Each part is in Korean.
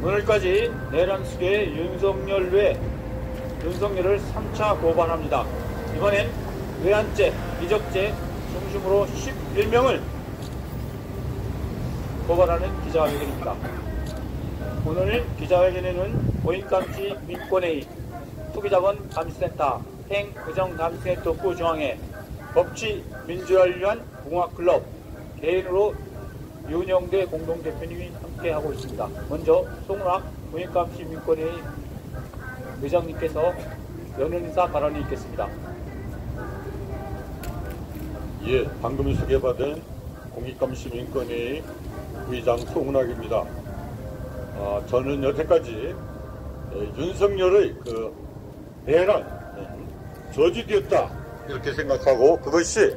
오늘까지 내란 수계의 윤석열을 3차 고발합니다. 이번엔 외환죄, 이적죄 중심으로 11명을 고발하는 기자회견입니다. 오늘 기자회견에는 고인감시 민권회의, 투기자본 감시센터, 행의정감시센터구 중앙회, 법치민주화를 위한 공화클럽, 개인으로 윤영대 공동대표님이 함께하고 있습니다. 먼저 송락 고인감시 민권회의 의장님께서 연언인사 발언이 있겠습니다. 예, 방금 소개받은 공익감시 민권회의 의장 송은학입니다. 저는 여태까지 윤석열의 내란 저지되었다 이렇게 생각하고, 그것이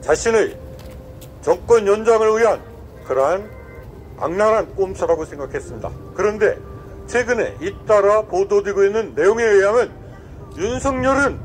자신의 정권 연장을 위한 그러한 악랄한 꼼수라고 생각했습니다. 그런데 최근에 잇따라 보도되고 있는 내용에 의하면 윤석열은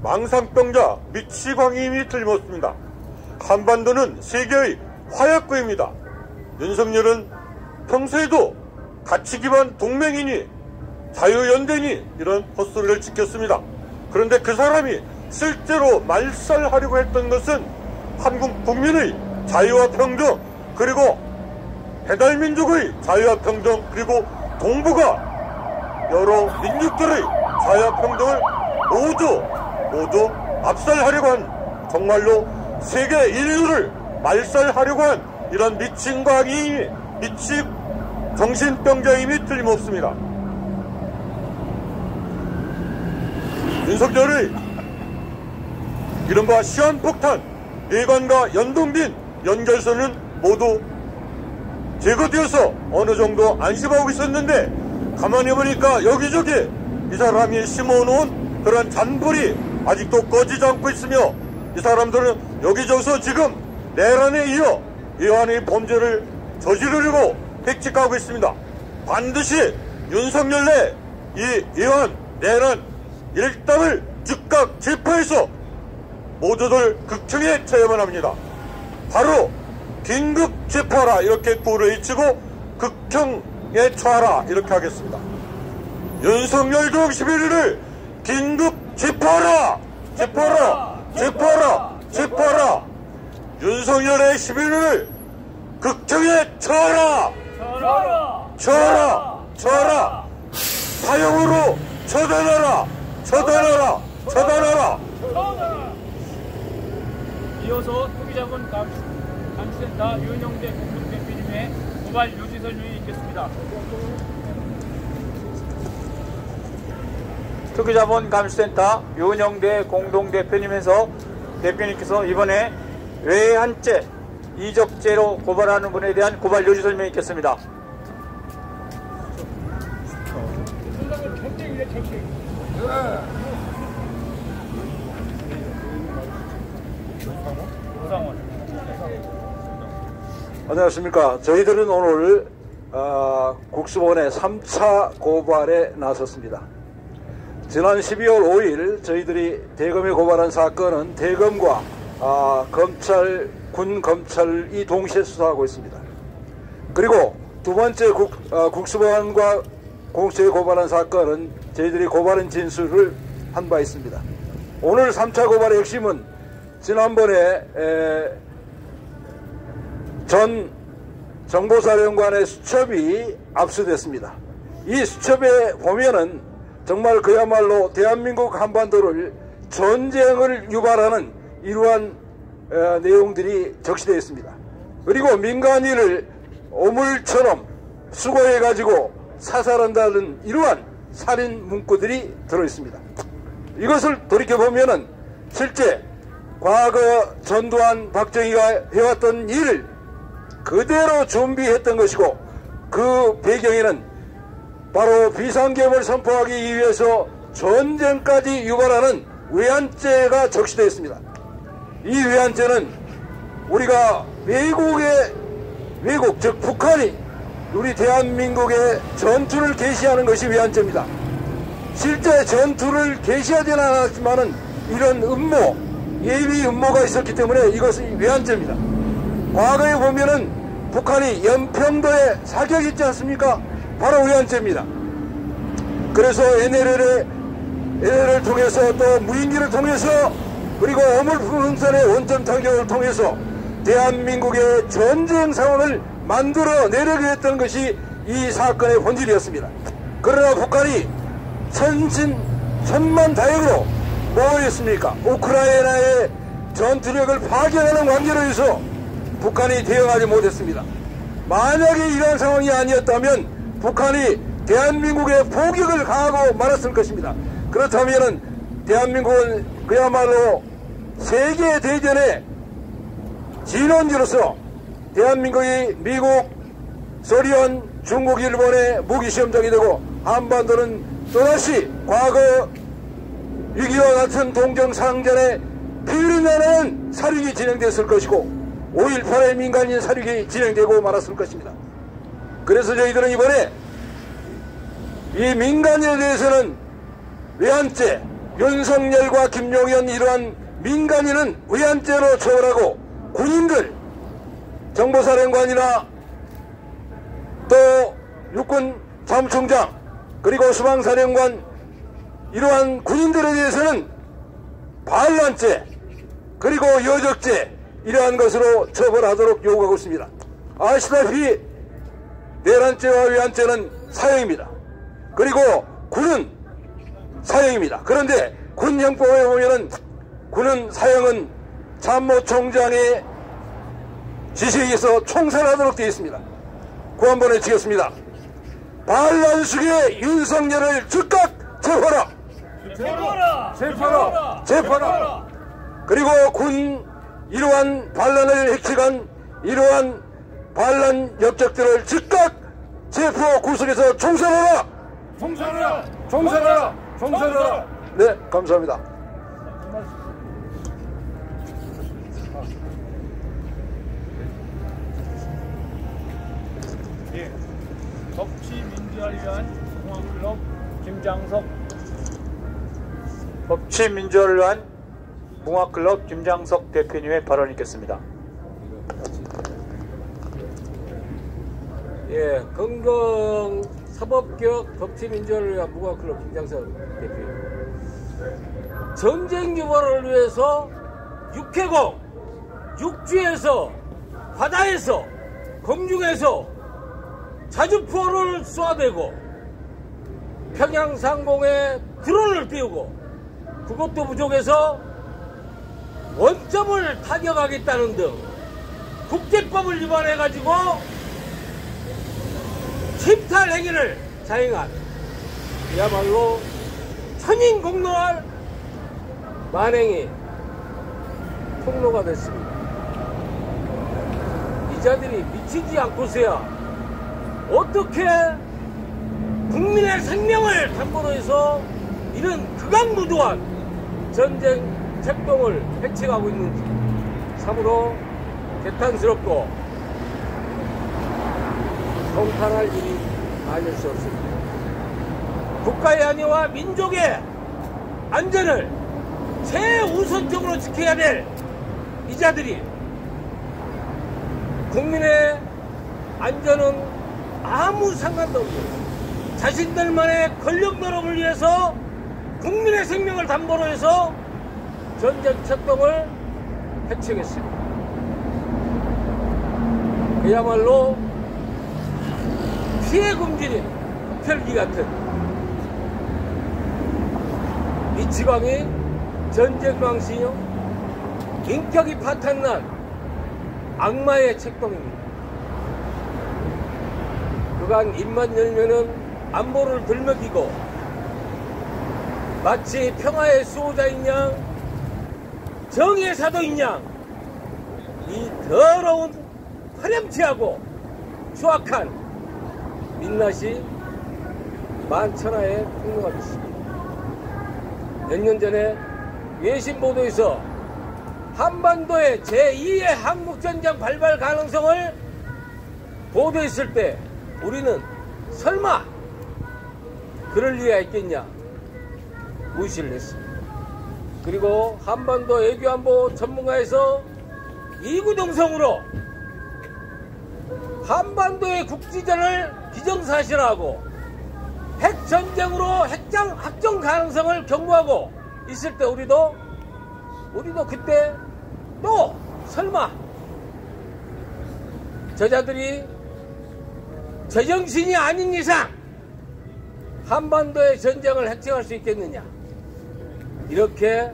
망상병자 미치광이임이 틀림없습니다. 한반도는 세계의 화약고입니다. 윤석열은 평소에도 가치 기반 동맹이니 자유연대니 이런 헛소리를 지켰습니다. 그런데 그 사람이 실제로 말살하려고 했던 것은 한국 국민의 자유와 평등, 그리고 배달민족의 자유와 평등, 그리고 동북아 여러 민족들의 자유와 평등을 모두 압살하려고 한, 정말로 세계 인류를 말살하려고 한 이런 미친 광이, 미친 정신병자임이 틀림없습니다. 윤석열의 이른바 시한폭탄 예관과 연동된 연결선은 모두 제거되어서 어느 정도 안심하고 있었는데, 가만히 보니까 여기저기 이 사람이 심어놓은 그런 잔불이 아직도 꺼지지 않고 있으며, 이 사람들은 여기저기서 지금 내란에 이어 이완의 범죄를 저지르려고 택직하고 있습니다. 반드시 윤석열 내 이 이완 내란 일당을 즉각 체포해서 모두들 극형에 처해야만 합니다. 바로 긴급 체포하라 이렇게 구호를 외치고 극형에 처하라 이렇게 하겠습니다. 윤석열 등 11일을 긴급 체포하라! 체포하라! 체포하라! 체포하라! 윤석열의 11일을 극형에 처하라! 처하라! 처하라! 사형으로 처단하라! 처단하라! 처단하라! 이어서 투기자본 감시센터 윤영대 공동대표님의 고발 요지 설명이 있겠습니다. 투기자본 감시센터 윤영대 공동대표님에서 대표님께서 이번에 외환죄, 이적죄로 고발하는 분에 대한 고발 요지 설명이 있겠습니다. 안녕하십니까. 저희들은 오늘 국수본의 3차 고발에 나섰습니다. 지난 12월 5일 저희들이 대검에 고발한 사건은 대검과 검찰, 군 검찰이 동시에 수사하고 있습니다. 그리고 두 번째 국수본과 공수처에 고발한 사건은 저희들이 고발한 진술을 한 바 있습니다. 오늘 3차 고발의 핵심은 지난번에 전 정보사령관의 수첩이 압수됐습니다. 이 수첩에 보면은 정말 그야말로 대한민국 한반도를 전쟁을 유발하는 이러한 내용들이 적시되어 있습니다. 그리고 민간인을 오물처럼 수거해가지고 사살한다는 이러한 살인 문구들이 들어있습니다. 이것을 돌이켜보면은 실제 과거 전두환 박정희가 해왔던 일을 그대로 준비했던 것이고, 그 배경에는 바로 비상계엄을 선포하기 위해서 전쟁까지 유발하는 외환죄가 적시되어 있습니다. 이 외환죄는 우리가 외국 즉 북한이 우리 대한민국에 전투를 개시하는 것이 외환죄입니다. 실제 전투를 개시하지는 않았지만은 이런 음모, 예비 음모가 있었기 때문에 이것이 외환죄입니다. 과거에 보면은 북한이 연평도에 사격했지 않습니까? 바로 외환죄입니다. 그래서 NLL을 통해서 또 무인기를 통해서 그리고 어물풍선의 원점 타격을 통해서 대한민국의 전쟁 상황을 만들어 내려게 했던 것이 이 사건의 본질이었습니다. 그러나 북한이 천만다행으로 뭐 했습니까? 우크라이나의 전투력을 파괴하는 관계로 해서 북한이 대응하지 못했습니다. 만약에 이러한 상황이 아니었다면 북한이 대한민국의 포격을 가하고 말았을 것입니다. 그렇다면 대한민국은 그야말로 세계대전의 진원지로서 대한민국이 미국, 소련, 중국, 일본의 무기시험장이 되고 한반도는 또다시 과거 6.25 같은 동정상전의 피를 내는 사륙이 진행됐을 것이고 5.18의 민간인 사륙이 진행되고 말았을 것입니다. 그래서 저희들은 이번에 이 민간인에 대해서는 외환죄, 윤석열과 김용현 이러한 민간인은 외환죄로 처벌하고 군인들, 정보사령관이나 또 육군 사무총장 그리고 수방사령관 이러한 군인들에 대해서는 반란죄 그리고 여적죄 이러한 것으로 처벌하도록 요구하고 있습니다. 아시다시피 내란죄와 외환죄는 사형입니다. 그리고 군은 사형입니다. 그런데 군형법에 보면은 군은 사형은 참모총장의 지시에 의해서 총살하도록 되어 있습니다. 구한번에 치겠습니다. 반란수의 윤석열을 즉각 체포하라! 체포하라! 그리고 군 이러한 반란을 획책한 이러한 반란 역적들을 즉각 체포 구속해서 총살하라! 총살하라! 네, 감사합니다. 예, 법치민주화를 위한 공화클럽 김장석 법치민주화를 위한 공화클럽 김장석 대표님의 발언이 있겠습니다. 예, 건강 사법개혁 법치민주화를 위한 공화클럽 김장석 대표님. 전쟁 유발을 위해서 육해공, 육지에서, 바다에서, 공중에서 자주포를 쏘아대고 평양 상공에 드론을 띄우고 그것도 부족해서 원점을 타격하겠다는 등 국제법을 위반해가지고 침탈 행위를 자행한 그야말로 천인공노할 만행이 폭로가 됐습니다. 이 자들이 미치지 않고서야 어떻게 국민의 생명을 담보로 해서 이런 극악무도한 전쟁 책동을 획책하고 있는지 참으로 개탄스럽고 통탄할 일이 아닐 수 없습니다. 국가의 안위와 민족의 안전을 최우선적으로 지켜야 될 이 자들이 국민의 안전은 아무 상관도 없는 자신들만의 권력 노릇을 위해서 국민의 생명을 담보로 해서 전쟁 책동을 획책했습니다. 그야말로 피해 굶주린 흡혈귀 같은 이 지방이 전쟁 망신이요 인격이 파탄난 악마의 책동입니다. 그간 입만 열면은 안보를 들먹이고 마치 평화의 수호자인 양 정의의 사도인 양 이 더러운 파렴치하고 추악한 민낯이 만천하에 폭로가 됐습니다. 몇 년 전에 외신 보도에서 한반도의 제2의 한국전쟁 발발 가능성을 보도했을 때 우리는 설마 그럴 리가 있겠냐 무시를 했습니다. 그리고 한반도 외교안보 전문가에서 이구동성으로 한반도의 국지전을 기정사실화하고 핵전쟁으로 확정 가능성을 경고하고 있을 때 우리도 그때 또 설마 저자들이 제정신이 아닌 이상 한반도의 전쟁을 핵정할 수 있겠느냐, 이렇게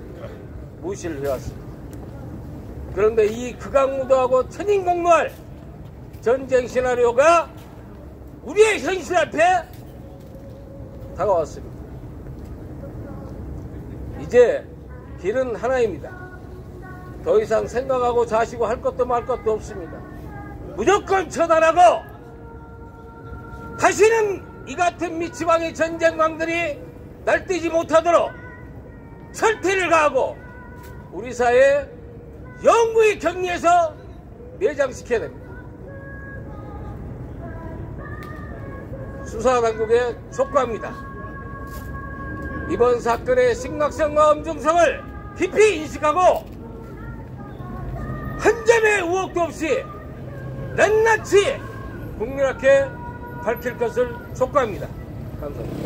무시를 해왔습니다. 그런데 이 극악무도하고 천인공노할 전쟁 시나리오가 우리의 현실 앞에 다가왔습니다. 이제 길은 하나입니다. 더 이상 생각하고 자시고 할 것도 말 것도 없습니다. 무조건 처단하고 다시는 이 같은 미치광이 전쟁광들이 날뛰지 못하도록 철퇴를 가하고 우리 사회에 영구히 격리해서 매장시켜야 됩니다. 수사당국에 촉구합니다. 이번 사건의 심각성과 엄중성을 깊이 인식하고 한 점의 의혹도 없이 낱낱이 국민학회 밝힐 것을 촉구합니다. 감사합니다.